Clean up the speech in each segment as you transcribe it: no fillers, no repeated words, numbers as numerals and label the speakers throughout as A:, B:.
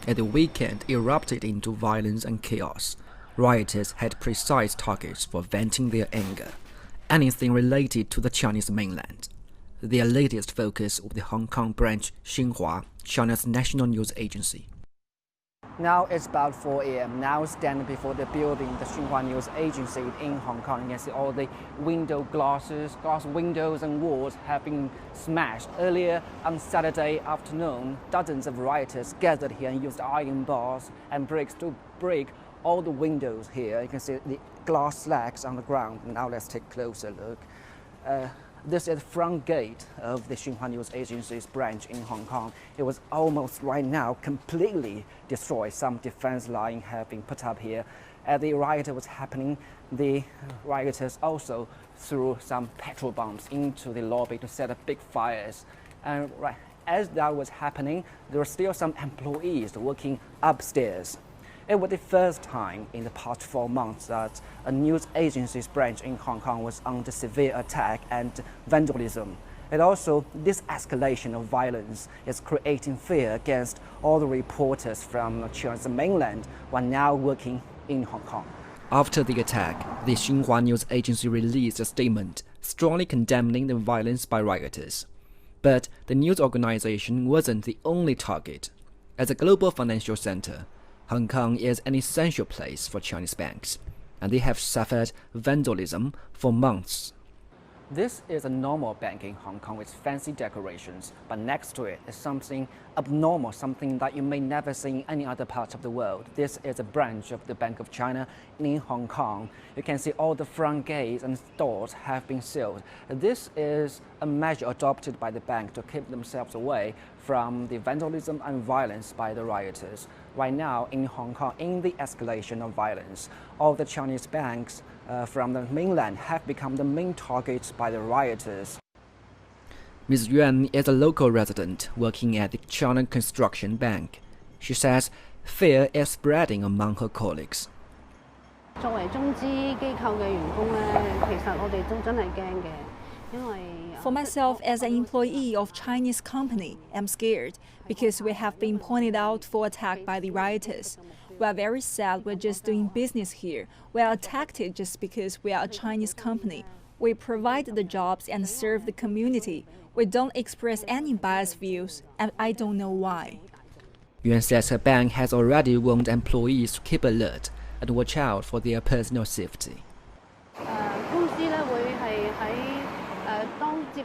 A: At the weekend erupted into violence and chaos. Rioters had precise targets for venting their anger, anything related to the Chinese mainland. Their latest focus of the Hong Kong branch Xinhua, China's national news agency.
B: Now it's about 4 a.m. Now standing before the building, the Xinhua News Agency in Hong Kong. You can see all the glass windows and walls have been smashed. Earlier on Saturday afternoon, dozens of rioters gathered here and used iron bars and bricks to break all the windows here. You can see the glass slabs on the ground. Now let's take a closer look. This is the front gate of the Xinhua News Agency's branch in Hong Kong. It was almost right now completely destroyed. Some defense line have been put up here. As the riot was happening, the rioters also threw some petrol bombs into the lobby to set up big fires. And as that was happening, there were still some employees working upstairs. It was the first time in the past 4 months that a news agency's branch in Hong Kong was under severe attack and vandalism. And also, this escalation of violence is creating fear against all the reporters from China's mainland who are now working in Hong Kong.
A: After the attack, the Xinhua News Agency released a statement strongly condemning the violence by rioters. But the news organization wasn't the only target. As a global financial center, Hong Kong is an essential place for Chinese banks, and they have suffered vandalism for months.
B: This is a normal bank in Hong Kong with fancy decorations, but next to it is something abnormal, something that you may never see in any other part of the world. This is a branch of the Bank of China in Hong Kong. You can see all the front gates and doors have been sealed. This is a measure adopted by the bank to keep themselves away from the vandalism and violence by the rioters. Right now in Hong Kong, in the escalation of violence, all the Chinese banks from the mainland have become the main targets by the rioters.
A: Ms. Yuan is a local resident working at the China Construction Bank. She says fear is spreading among her colleagues.
C: 作為中資機構嘅員工咧，其實我哋都真係驚嘅，因為
D: For myself, as an employee of Chinese company, I'm scared because we have been pointed out for attack by the rioters. We are very sad we're just doing business here. We are attacked just because we are a Chinese company. We provide the jobs and serve the community. We don't express any biased views, and I don't know why.
A: Yuan says her bank has already warned employees to keep alert and watch out for their personal safety.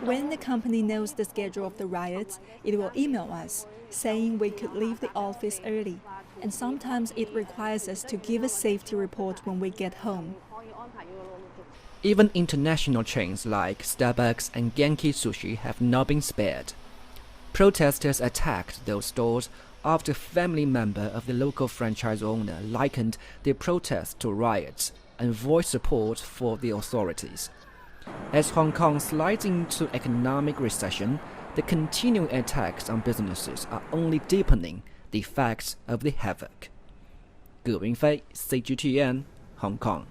D: When the company knows the schedule of the riots, it will email us, saying we could leave the office early. And sometimes it requires us to give a safety report when we get home.
A: Even international chains like Starbucks and Genki Sushi have not been spared. Protesters attacked those stores after a family member of the local franchise owner likened the protest to riots and voiced support for the authorities. As Hong Kong slides into economic recession, the continuing attacks on businesses are only deepening the effects of the havoc. Ge Winfei, CGTN, Hong Kong.